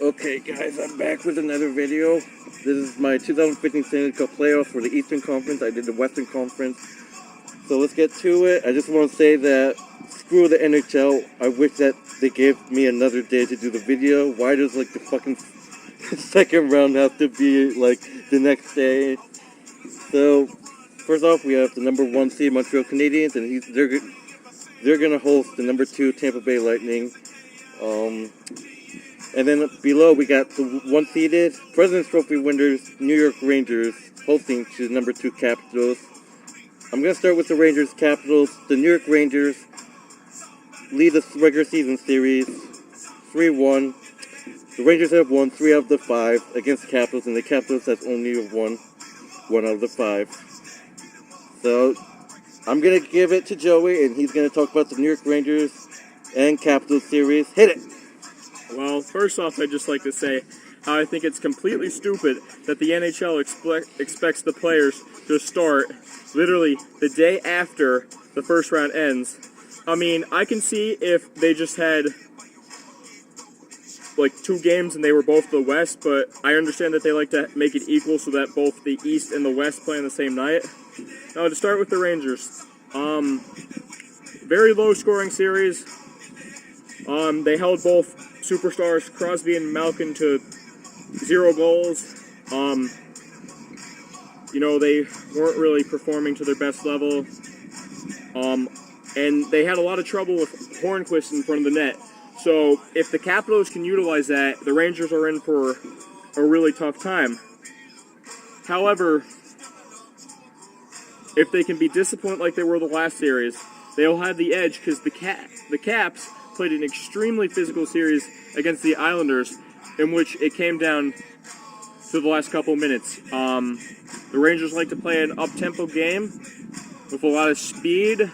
Okay guys, I'm back with another video. This is my 2015 Stanley Cup playoffs for the Eastern Conference. I did the Western Conference. So let's get to it. I just want to say that screw the NHL. I wish that they gave me another day to do the video. Why does like the fucking second round have to be like the next day? So first off, we have the number 1 seed Montreal Canadiens, and they're gonna host the number 2 Tampa Bay Lightning. And then below we got the 1-seeded President's Trophy winners New York Rangers hosting to the number 2 Capitals. I'm gonna start with the Rangers Capitals. The New York Rangers lead the regular season series 3-1. The Rangers have won 3 out of the 5 against the Capitals, and the Capitals have only won 1 out of the 5. So I'm gonna give it to Joey, and he's gonna talk about the New York Rangers and Capitals series. Hit it! Well, first off, I'd just like to say how I think it's completely stupid that the NHL expects the players to start literally the day after the first round ends. I mean, I can see if they just had like 2 games and they were both the West, but I understand that they like to make it equal so that both the East and the West play on the same night. Now, to start with the Rangers, very low scoring series. They held both superstars Crosby and Malkin to 0 goals. They weren't really performing to their best level. And they had a lot of trouble with Hornquist in front of the net. So if the Capitals can utilize that, the Rangers are in for a really tough time. However, if they can be disciplined like they were the last series, they'll have the edge because the Caps played an extremely physical series against the Islanders, in which it came down to the last couple of minutes. The Rangers like to play an up-tempo game with a lot of speed,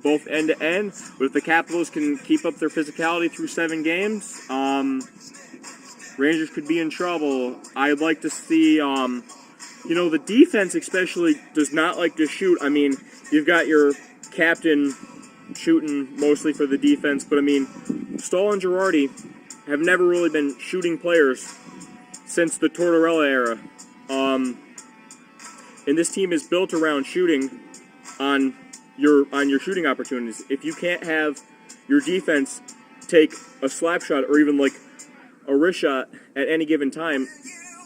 both end-to-end. But if the Capitals can keep up their physicality through 7 games, Rangers could be in trouble. I'd like to see, the defense especially does not like to shoot. I mean, you've got your captain shooting mostly for the defense, but I mean, Stahl and Girardi have never really been shooting players since the Tortorella era. And this team is built around shooting on your shooting opportunities. If you can't have your defense take a slap shot or even like a wrist shot at any given time,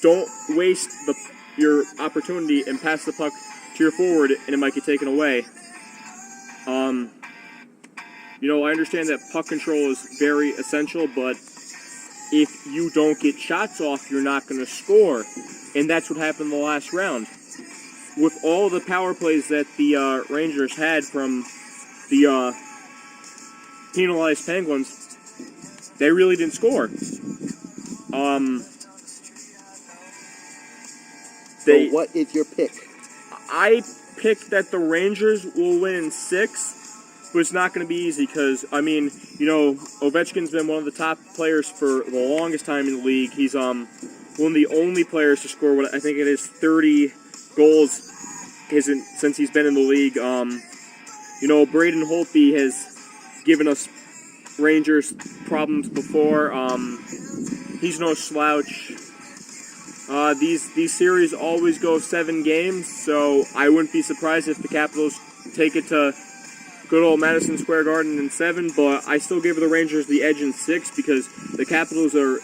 don't waste your opportunity and pass the puck to your forward, and it might get taken away. I understand that puck control is very essential, but if you don't get shots off, you're not going to score. And that's what happened in the last round. With all the power plays that the Rangers had from the penalized Penguins, they really didn't score. So what is your pick? I picked that the Rangers will win in 6. But it's not going to be easy because, Ovechkin's been one of the top players for the longest time in the league. He's one of the only players to score, what I think it is, 30 goals since he's been in the league. Braden Holtby has given us Rangers problems before. He's no slouch. These series always go 7 games, so I wouldn't be surprised if the Capitals take it to good old Madison Square Garden in 7, but I still give the Rangers the edge in 6 because the Capitals are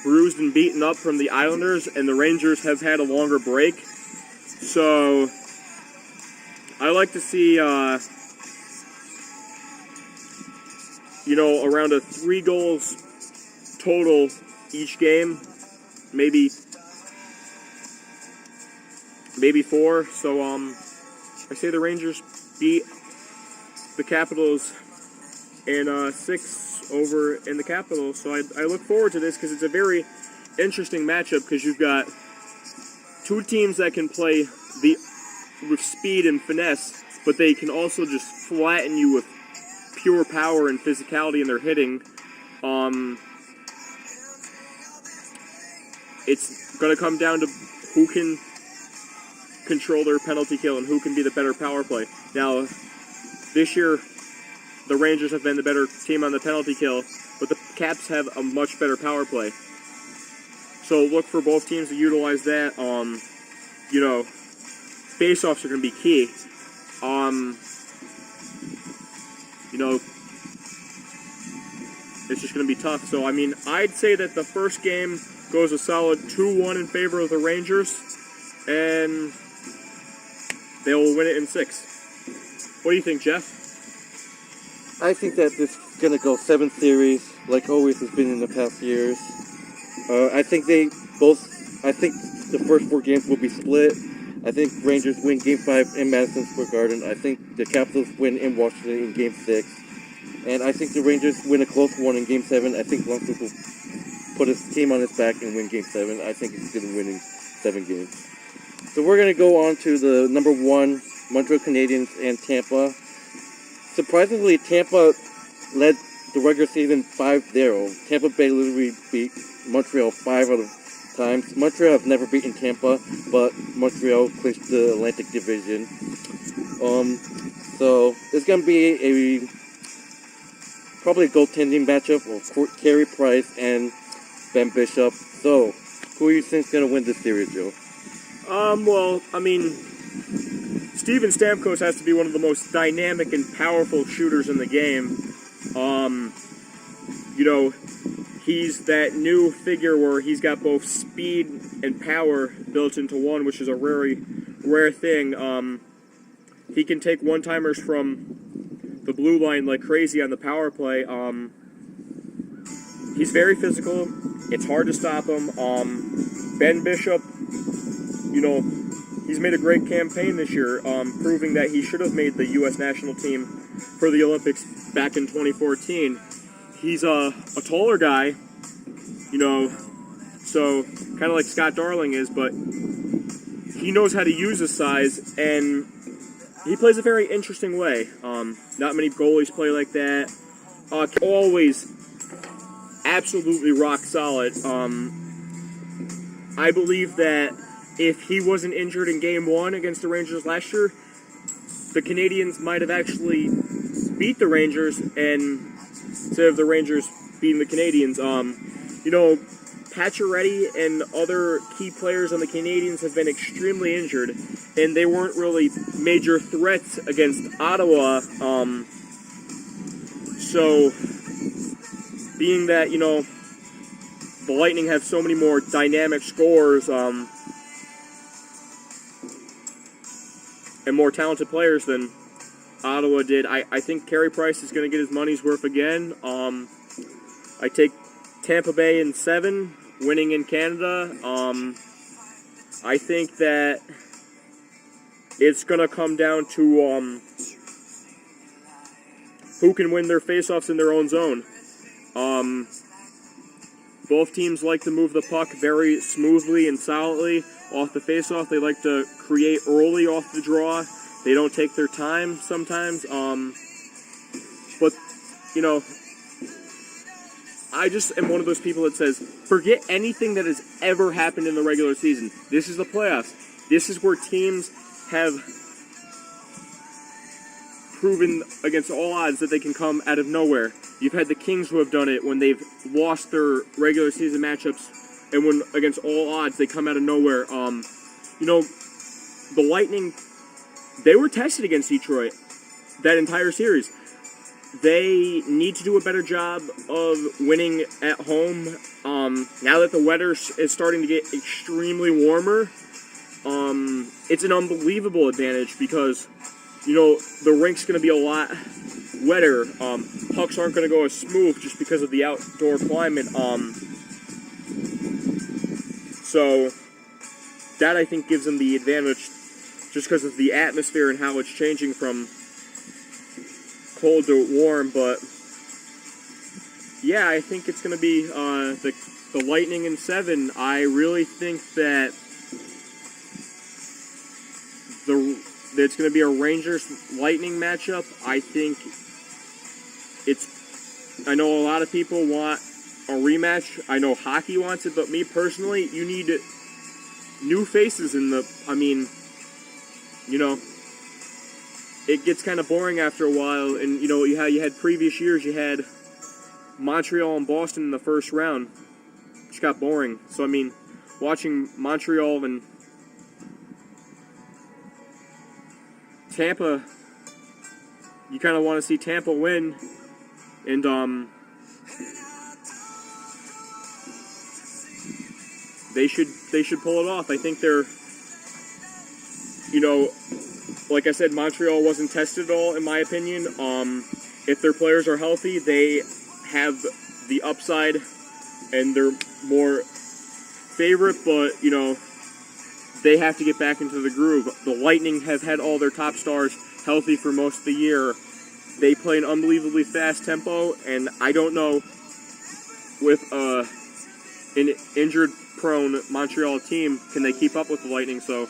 bruised and beaten up from the Islanders, and the Rangers have had a longer break. So I like to see, around a 3 goals total each game, maybe 4. So I say the Rangers beat the Capitals in 6 over in the Capitals. So I look forward to this because it's a very interesting matchup because you've got 2 teams that can play with speed and finesse, but they can also just flatten you with pure power and physicality in their hitting. It's going to come down to who can control their penalty kill and who can be the better power play. Now, this year, the Rangers have been the better team on the penalty kill, but the Caps have a much better power play. So look for both teams to utilize that. You know, face-offs are going to be key. You know, it's just going to be tough. So, I mean, I'd say that the first game goes a solid 2-1 in favor of the Rangers, and they will win it in 6. What do you think, Jeff? I think that this is going to go 7 series, like always has been in the past years. I think the first 4 games will be split. I think Rangers win Game 5 in Madison Square Garden. I think the Capitals win in Washington in Game 6. And I think the Rangers win a close one in Game 7. I think Lundqvist will put his team on his back and win Game 7. I think he's going to win in 7 games. So we're going to go on to the number 1, Montreal Canadiens and Tampa. Surprisingly, Tampa led the regular season 5-0. Tampa Bay literally beat Montreal 5 out of times. Montreal have never beaten Tampa, but Montreal clinched the Atlantic Division. So it's going to be probably a goaltending matchup of Carey Price and Ben Bishop. So, who do you think is going to win this series, Joe? Well, I mean, Steven Stamkos has to be one of the most dynamic and powerful shooters in the game. You know, he's that new figure where he's got both speed and power built into one, which is a very rare thing. He can take one-timers from the blue line like crazy on the power play. He's very physical. It's hard to stop him. Ben Bishop, you know, he's made a great campaign this year, proving that he should have made the U.S. national team for the Olympics back in 2014. He's a taller guy, you know, so kind of like Scott Darling is, but he knows how to use his size, and he plays a very interesting way. Not many goalies play like that. Always absolutely rock solid. I believe that if he wasn't injured in Game 1 against the Rangers last year, the Canadiens might have actually beat the Rangers, and instead of the Rangers beating the Canadiens. You know, Pacioretty and other key players on the Canadiens have been extremely injured, and they weren't really major threats against Ottawa. So, being that, you know, the Lightning have so many more dynamic scorers, and more talented players than Ottawa did, I think Carey Price is going to get his money's worth again. I take Tampa Bay in 7, winning in Canada. I think that it's going to come down to who can win their faceoffs in their own zone. Both teams like to move the puck very smoothly and solidly off the faceoff. They like to create early off the draw. They don't take their time sometimes. But, you know, I just am one of those people that says, forget anything that has ever happened in the regular season. This is the playoffs. This is where teams have proven against all odds that they can come out of nowhere. You've had the Kings who have done it when they've lost their regular season matchups, and when against all odds they come out of nowhere. You know, the Lightning, they were tested against Detroit that entire series. They need to do a better job of winning at home. Now that the weather is starting to get extremely warmer, it's an unbelievable advantage because, you know, the rink's going to be a lot wetter. Pucks aren't going to go as smooth just because of the outdoor climate. So that, I think, gives them the advantage just because of the atmosphere and how it's changing from cold to warm. But yeah, I think it's going to be the Lightning in 7. I really think that it's going to be a Rangers-Lightning matchup. I think I know a lot of people want a rematch. I know hockey wants it, but me personally, you need new faces in the, I mean, you know, it gets kind of boring after a while. And, you know, you had previous years, you had Montreal and Boston in the first round. just got boring. So, I mean, watching Montreal and Tampa, you kind of want to see Tampa win, and they should pull it off. I think they're, like I said, Montreal wasn't tested at all, in my opinion. If their players are healthy, they have the upside, and they're more favorite, but, they have to get back into the groove. The Lightning have had all their top stars healthy for most of the year. They play an unbelievably fast tempo, and I don't know, with an injured-prone Montreal team, can they keep up with the Lightning? So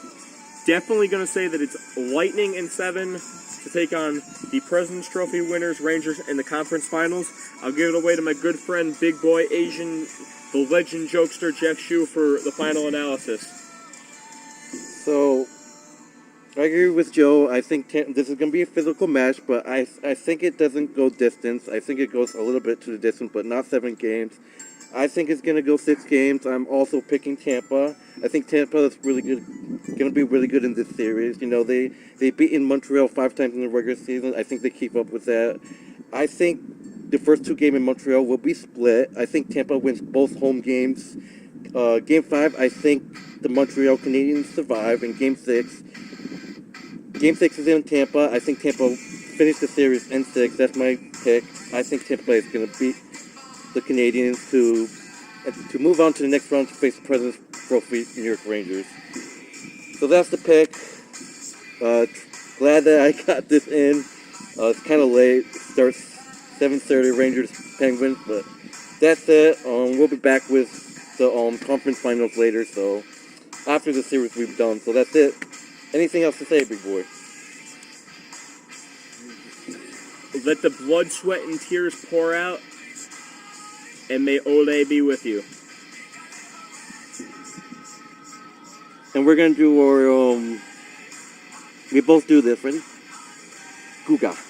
definitely going to say that it's Lightning in 7 to take on the President's Trophy winners, Rangers, in the conference finals. I'll give it away to my good friend, Big Boy Asian, the legend jokester Jeff Shue for the final analysis. So, I agree with Joe. I think this is going to be a physical match, but I think it doesn't go distance. I think it goes a little bit to the distance, but not 7 games. I think it's going to go 6 games. I'm also picking Tampa. I think Tampa is really good, going to be really good in this series. They beaten Montreal 5 times in the regular season. I think they keep up with that. I think the first 2 games in Montreal will be split. I think Tampa wins both home games. Game 5, I think the Montreal Canadiens survive. In Game 6 is in Tampa. I think Tampa finished the series in 6. That's my pick. I think Tampa is going to beat the Canadiens to move on to the next round to face the President's Trophy New York Rangers. So that's the pick. Glad that I got this in. It's kind of late. It starts 7:30 Rangers Penguins, but that's it. We'll be back with the conference finals later. So after the series we've done. So that's it. Anything else to say, big boy? Let the blood, sweat, and tears pour out, and may Ole be with you. And we're going to do our, we both do this, ready? Guga.